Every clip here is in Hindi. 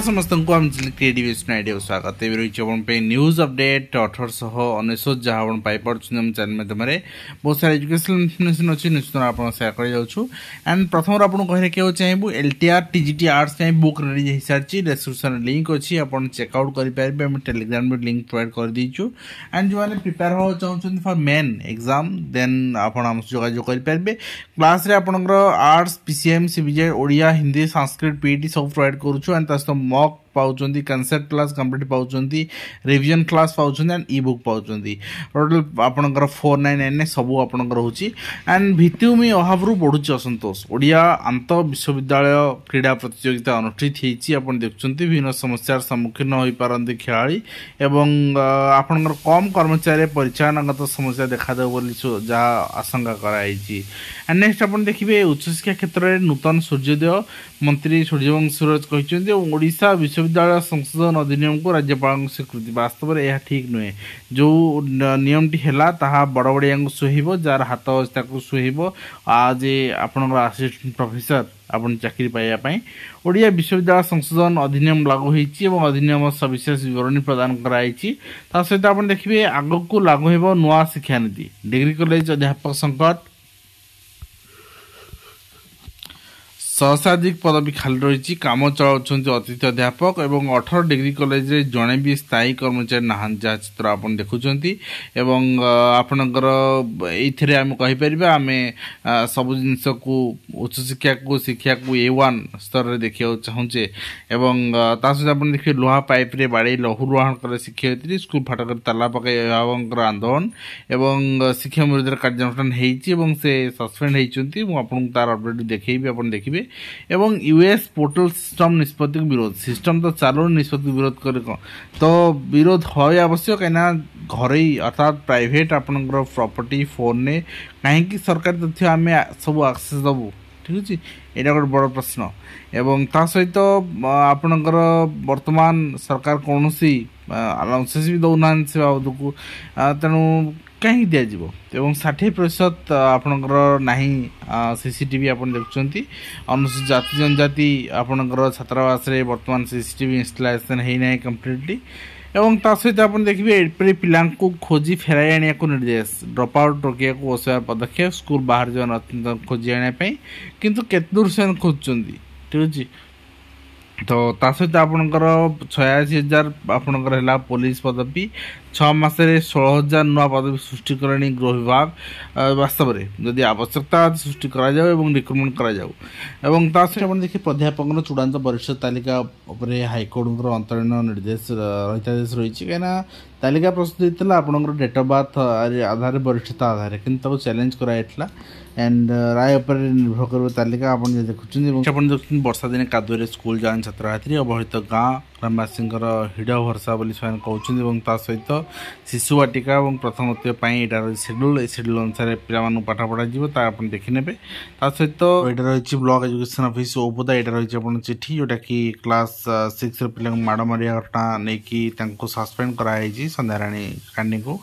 समस्त को हम क्रिएटिव आइडिया स्वागत रही न्यूज अपडेट 1819 जहाँ आप पाइपुम चैनल माध्यम बहुत सारा एजुकेशनल इनफर्मेशन अच्छी निश्चित आप सेयार कर एंड प्रथम आपको कहना क्या चाहूँ LTR TGT arts book ready हो सारी डिस्क्रिप्शन लिंक अच्छी आप चेकआउट करेंगे टेलीग्राम में लिंक प्रोवाइड कर दीचु एंड जो मैंने प्रिपेयर हो चाहते फॉर मेन एग्जाम देन आप जोगाजोग करेंगे class arts PCM CBZ Odia Hindi Sanskrit PET सब प्रोवाइड करुँ एंड मॉक पाउचंदी कॉन्सेप्ट क्लास कंप्लीट पाउचंदी रिवीजन क्लास पाउचंदी एंड ई बुक पाउचंदी टोटल आपनकर 4999 सब आपनकर होची एंड भित्तिभूमि अभाव बढ़ुची असंतोष ओडिया अंत विश्वविद्यालय क्रीड़ा प्रतियोगिता अनुष्ठित होती आपन देखुचंती विभिन्न समस्यार सम्मुखीन होई पारंती खेलाड़ी एवं आपनकर कम कर्मचारी परिचालनागत समस्या देखा दे बोली जहाँ आशंका कराई एंड नेक्स्ट आपन देखिबे उच्च शिक्षा क्षेत्र में नूतन सूर्योदय मंत्री सूर्यवंशी सूरज कहते ओडिशा विश्वविद्यालय संशोधन अधिनियम को राज्यपाल स्वीकृति वास्तव में यह ठीक नुहे जो नियमटी है ताहा बड़ बड़िया सुहब जार हाथ अवस्था को सुहब आज आपण असिस्टेंट प्रोफेसर आपन चाकरी पाइबापी ओडिया विश्वविद्यालय संशोधन अधिनियम लागू होती अधिनियम सविशेष विवरणी प्रदान कराई सहित आप देखिए आग को लागू हो नुआ शिक्षा नीति डिग्री कॉलेज अध्यापक संकट सहस्राधिक पदवी खाली रही काम चलाउछन्ति अतिथि अध्यापक एवं 18 डिग्री कॉलेज रे जणे भी स्थायी कर्मचारी नहान जहाँ चित्र आपन देखुछन्ति एवं आपनकर एथिरे हम कहि परिबा आमे सब जिंस को उच्च शिक्षा को A1 स्तर रे देखियो चाहुचे एवं तासु आपन देखिए लोहा पाइप रे बाड़ी लहुरुहाण करे शिक्षयित्री स्कूल फाटक ताला पकाई अभिभावक आंदोलन एवं शिक्षा विरोध कार्यानुष्ठान हेइछि एवं से सस्पेंड हेइछन्ति मु आपन तार अपडेट देखैबी आपन देखिबे एवं यूएस पोर्टल सिस्टम निष्पत्ति विरोध सिस्टम तो चालू निष्पत्ति विरोध कर तो विरोध है आवश्यक कहीं घर अर्थात प्राइवेट आपनकर प्रॉपर्टी फोन ने कहीं सरकारी तथ्य आम सब एक्सेस दबू ठीक अच्छे यहाँ गोटे बड़ प्रश्न एवं ता सहित आपनकर वर्तमान सरकार कौन अलाउंसेस भी दौना से बाबद को तेणु कहीं दिज्व एवं 60% आपनकर नाही CCTV आपन देखुचंती अनुसूचित जाति जनजाति आपनकर छात्रावास रे वर्तमान CCTV इंस्टॉलेशन है ना कंप्लीटली एवं ता सहित आपन देखिबे एपरी पिलां को खोजी फेराई आनिया को निर्देश ड्रॉप आउट रोकिया को ओसर पदक्षेप स्कूल बाहर जन अत्यंत खोजी आने पई किंतु केत दूर से खोजचंदी ठीक अछि तो ता सहित आपनकर 86,000 आपनकर हला पुलिस पदवी 6 मास 16,000 नुआ पदवी सृष्टि करणी गृह विभाग वास्तव में जदि आवश्यकता सृष्टि करा जाओ एवं रिक्रुटमेंट करा जाओ एवं ता सहित आपण देखि प्राध्यापक चूड़ांत परीक्षा तालिका उपरे हाईकोर्ट अंतरीण निर्देश रहितादेश रही कहीं तालिका प्रस्तुत होता आपंकर डेट ऑफ बर्थ आधार वरिष्ठता आधार कि चैलेंज कराइला एंड राय पर निर्भर कर तालिका आप देखुं वर्षा दिन कादुरे स्कूल जान छात्र छात्री अवहेलित गाँ ग्रामवासी हिड़ भरसा बोली कहते सहित शिशु वाटिका और प्रथम यहाँ शेड्यूल शेड्यूल अनुसार पिला पाठ पढ़ा आप देखने सहित यहाँ रही ब्लॉक एजुकेशन ऑफिस ओपदा यहाँ रही चिठी जोटा कि क्लास 6 पिला माड़ मारिया घटना नहीं सस्पेंड कराई संध्याराणी कांडी को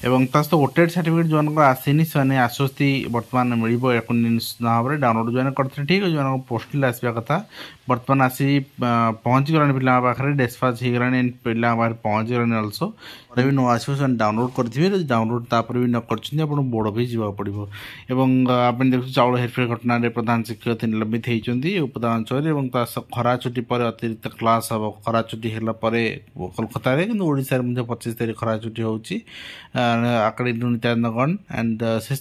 एवं ता सहित वोटेड सर्टिफिकेट जो आसनी से आश्वस्ति बर्तमान मिल निश्चित भाव में डाउनलोड जो करते ठीक है जो पोस्टल आसवा कथा बर्तमान आसी पहुँची गलानी पिला पाखे डिस्पाच हो गलानी पिला पाखे पहुँची गलानी अल्सो भी न आसो डाउनलोड करेंगे डाउनलोड तापर भी न कर बोर्ड भी जावाक पड़ो एवं आप देखो चाउल हेरफेर घटना प्रधान शिक्षक निलंबित होती उपदा अंचल खरा छुट्टी पर अतिरिक्त क्लास हम खरा छुट्टी है कोलकाता कि ओडिशा 25 तारीख खरा छुट्टी होची आकाड़ी नित्यानंदगण एंड से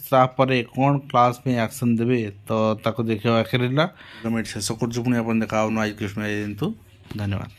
कौन क्लास में एक्शन देवे तो देखा आखिर शेष कर देखा आज कृष्ण धन्यवाद।